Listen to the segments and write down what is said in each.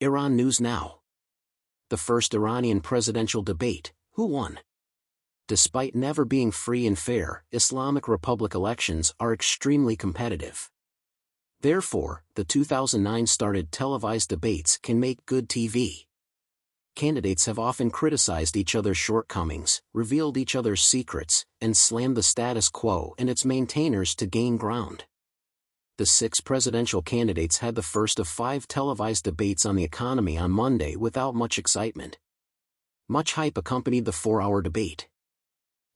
Iran News Now. The first Iranian presidential debate, who won? Despite never being free and fair, Islamic Republic elections are extremely competitive. Therefore, the 2009 started televised debates can make good TV. Candidates have often criticized each other's shortcomings, revealed each other's secrets, and slammed the status quo and its maintainers to gain ground. The 6 presidential candidates had the first of 5 televised debates on the economy on Monday without much excitement. Much hype accompanied the 4-hour debate.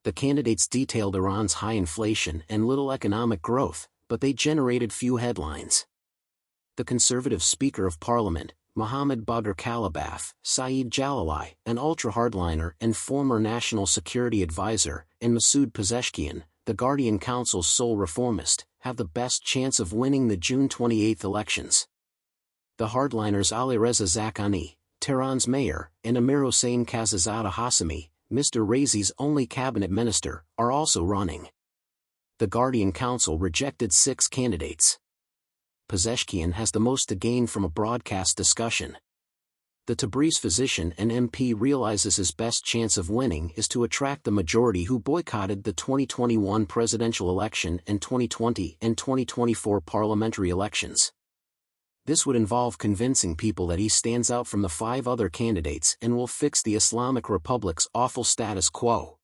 The candidates detailed Iran's high inflation and little economic growth, but they generated few headlines. The conservative Speaker of Parliament, Mohammad Bagher Kalibaf, Saeed Jalali, an ultra-hardliner and former National Security Advisor, and Masoud Pezeshkian, the Guardian Council's sole reformist, have the best chance of winning the June 28 elections. The hardliners Alireza Zaghani, Tehran's mayor, and Amir Hossein Kazizadeh Hassemi, Mr. Raisi's only cabinet minister, are also running. The Guardian Council rejected 6 candidates. Pezeshkian has the most to gain from a broadcast discussion. The Tabriz physician and MP realizes his best chance of winning is to attract the majority who boycotted the 2021 presidential election and 2020 and 2024 parliamentary elections. This would involve convincing people that he stands out from the 5 other candidates and will fix the Islamic Republic's awful status quo.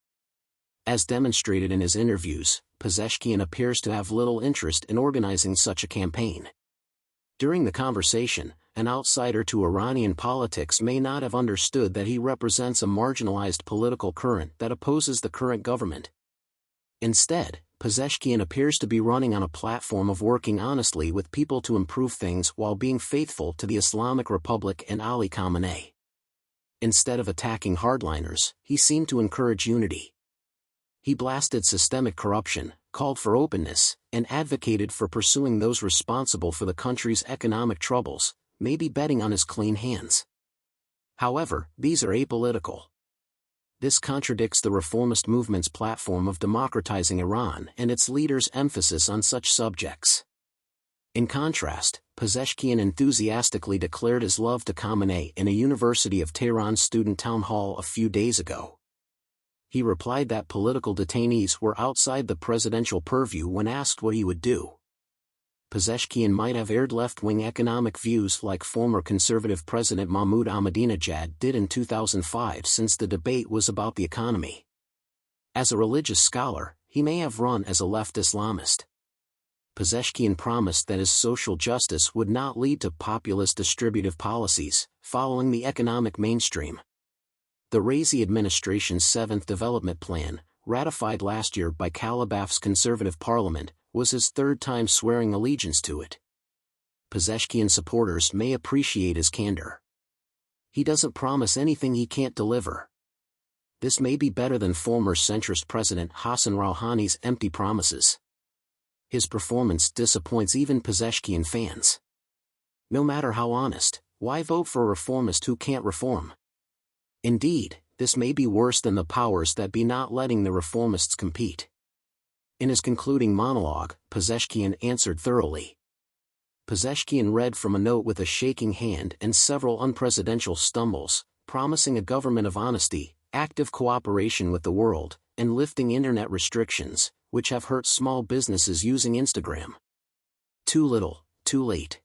As demonstrated in his interviews, Pezeshkian appears to have little interest in organizing such a campaign. During the conversation, an outsider to Iranian politics may not have understood that he represents a marginalized political current that opposes the current government. Instead, Pezeshkian appears to be running on a platform of working honestly with people to improve things while being faithful to the Islamic Republic and Ali Khamenei. Instead of attacking hardliners, he seemed to encourage unity. He blasted systemic corruption, called for openness, and advocated for pursuing those responsible for the country's economic troubles, maybe betting on his clean hands. However, these are apolitical. This contradicts the reformist movement's platform of democratizing Iran and its leaders' emphasis on such subjects. In contrast, Pezeshkian enthusiastically declared his love to Khamenei in a University of Tehran student town hall a few days ago. He replied that political detainees were outside the presidential purview when asked what he would do. Pezeshkian might have aired left-wing economic views like former conservative President Mahmoud Ahmadinejad did in 2005 since the debate was about the economy. As a religious scholar, he may have run as a left Islamist. Pezeshkian promised that his social justice would not lead to populist distributive policies, following the economic mainstream. The Raisi administration's 7th development plan, ratified last year by Kalibaf's conservative parliament, was his 3rd time swearing allegiance to it. Pezeshkian supporters may appreciate his candor. He doesn't promise anything he can't deliver. This may be better than former centrist President Hassan Rouhani's empty promises. His performance disappoints even Pezeshkian fans. No matter how honest, why vote for a reformist who can't reform? Indeed, this may be worse than the powers that be not letting the reformists compete. In his concluding monologue, Pezeshkian answered thoroughly. Pezeshkian read from a note with a shaking hand and several unpresidential stumbles, promising a government of honesty, active cooperation with the world, and lifting internet restrictions, which have hurt small businesses using Instagram. Too little, too late.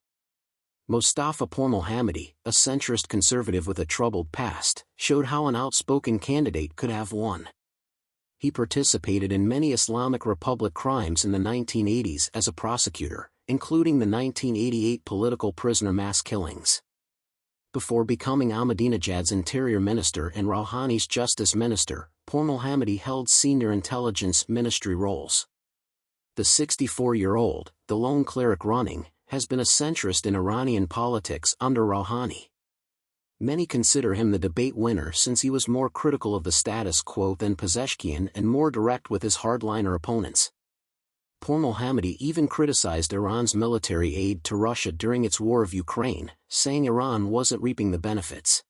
Mostafa Pourmohammadi, a centrist conservative with a troubled past, showed how an outspoken candidate could have won. He participated in many Islamic Republic crimes in the 1980s as a prosecutor, including the 1988 political prisoner mass killings. Before becoming Ahmadinejad's interior minister and Rouhani's justice minister, Pourmohammadi held senior intelligence ministry roles. The 64-year-old, the lone cleric running, has been a centrist in Iranian politics under Rouhani. Many consider him the debate winner since he was more critical of the status quo than Pezeshkian and more direct with his hardliner opponents. Pourmohammadi even criticized Iran's military aid to Russia during its war of Ukraine, saying Iran wasn't reaping the benefits.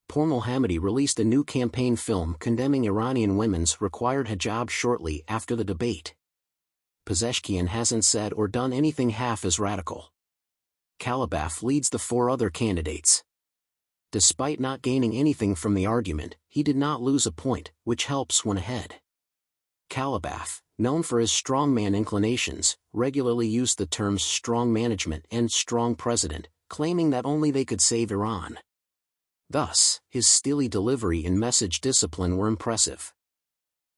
Pourmohammadi released a new campaign film condemning Iranian women's required hijab shortly after the debate. Pezeshkian hasn't said or done anything half as radical. Kalibaf leads the four other candidates. Despite not gaining anything from the argument, he did not lose a point, which helps when ahead. Kalibaf, known for his strongman inclinations, regularly used the terms strong management and strong president, claiming that only they could save Iran. Thus, his steely delivery and message discipline were impressive.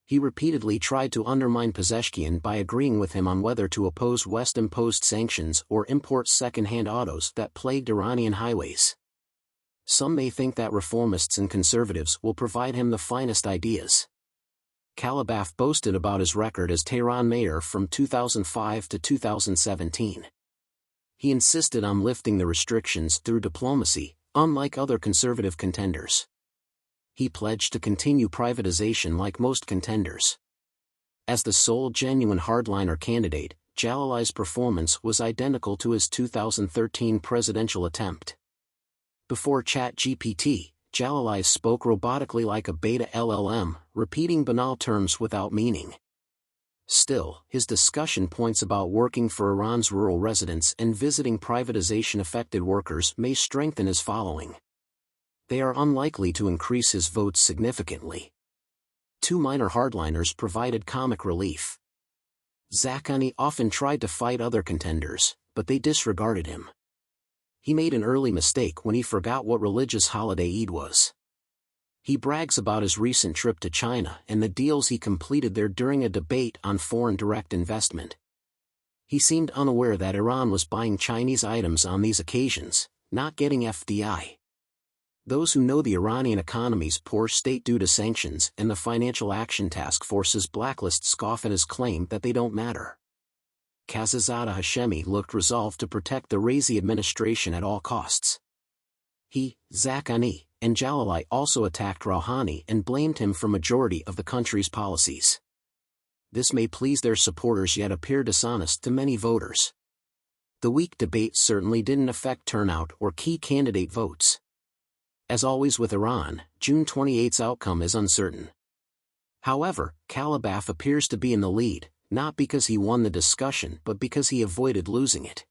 He repeatedly tried to undermine Pezeshkian by agreeing with him on whether to oppose West-imposed sanctions or import second-hand autos that plagued Iranian highways. Some may think that reformists and conservatives will provide him the finest ideas. Kalibaf boasted about his record as Tehran mayor from 2005 to 2017. He insisted on lifting the restrictions through diplomacy, unlike other conservative contenders. He pledged to continue privatization like most contenders. As the sole genuine hardliner candidate, Jalalai's performance was identical to his 2013 presidential attempt. Before ChatGPT, Jalalai spoke robotically like a beta LLM, repeating banal terms without meaning. Still, his discussion points about working for Iran's rural residents and visiting privatization-affected workers may strengthen his following. They are unlikely to increase his votes significantly. Two minor hardliners provided comic relief. Zaghani often tried to fight other contenders, but they disregarded him. He made an early mistake when he forgot what religious holiday Eid was. He brags about his recent trip to China and the deals he completed there during a debate on foreign direct investment. He seemed unaware that Iran was buying Chinese items on these occasions, not getting FDI. Those who know the Iranian economy's poor state due to sanctions and the Financial Action Task Force's blacklist scoff at his claim that they don't matter. Kazizada Hashemi looked resolved to protect the Raisi administration at all costs. He, Zaghani, and Jalalai also attacked Rouhani and blamed him for majority of the country's policies. This may please their supporters yet appear dishonest to many voters. The weak debate certainly didn't affect turnout or key candidate votes. As always with Iran, June 28's outcome is uncertain. However, Kalibaf appears to be in the lead, not because he won the discussion but because he avoided losing it.